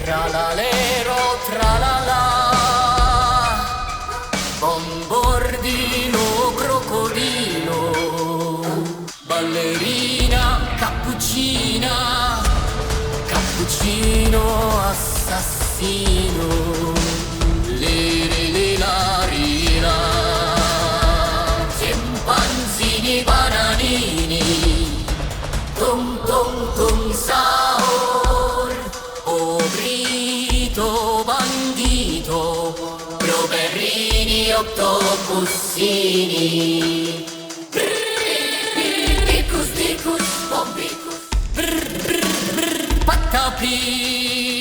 Tralalero, tralala, bombordino, crocodilo, ballerina, cappuccina, cappuccino assassino, lirilarina, scimpanzini, bananini, tum tum tum sahur, obrito, bandito, roberrini, octopussini, dicus dicus, bombicus, pattapi.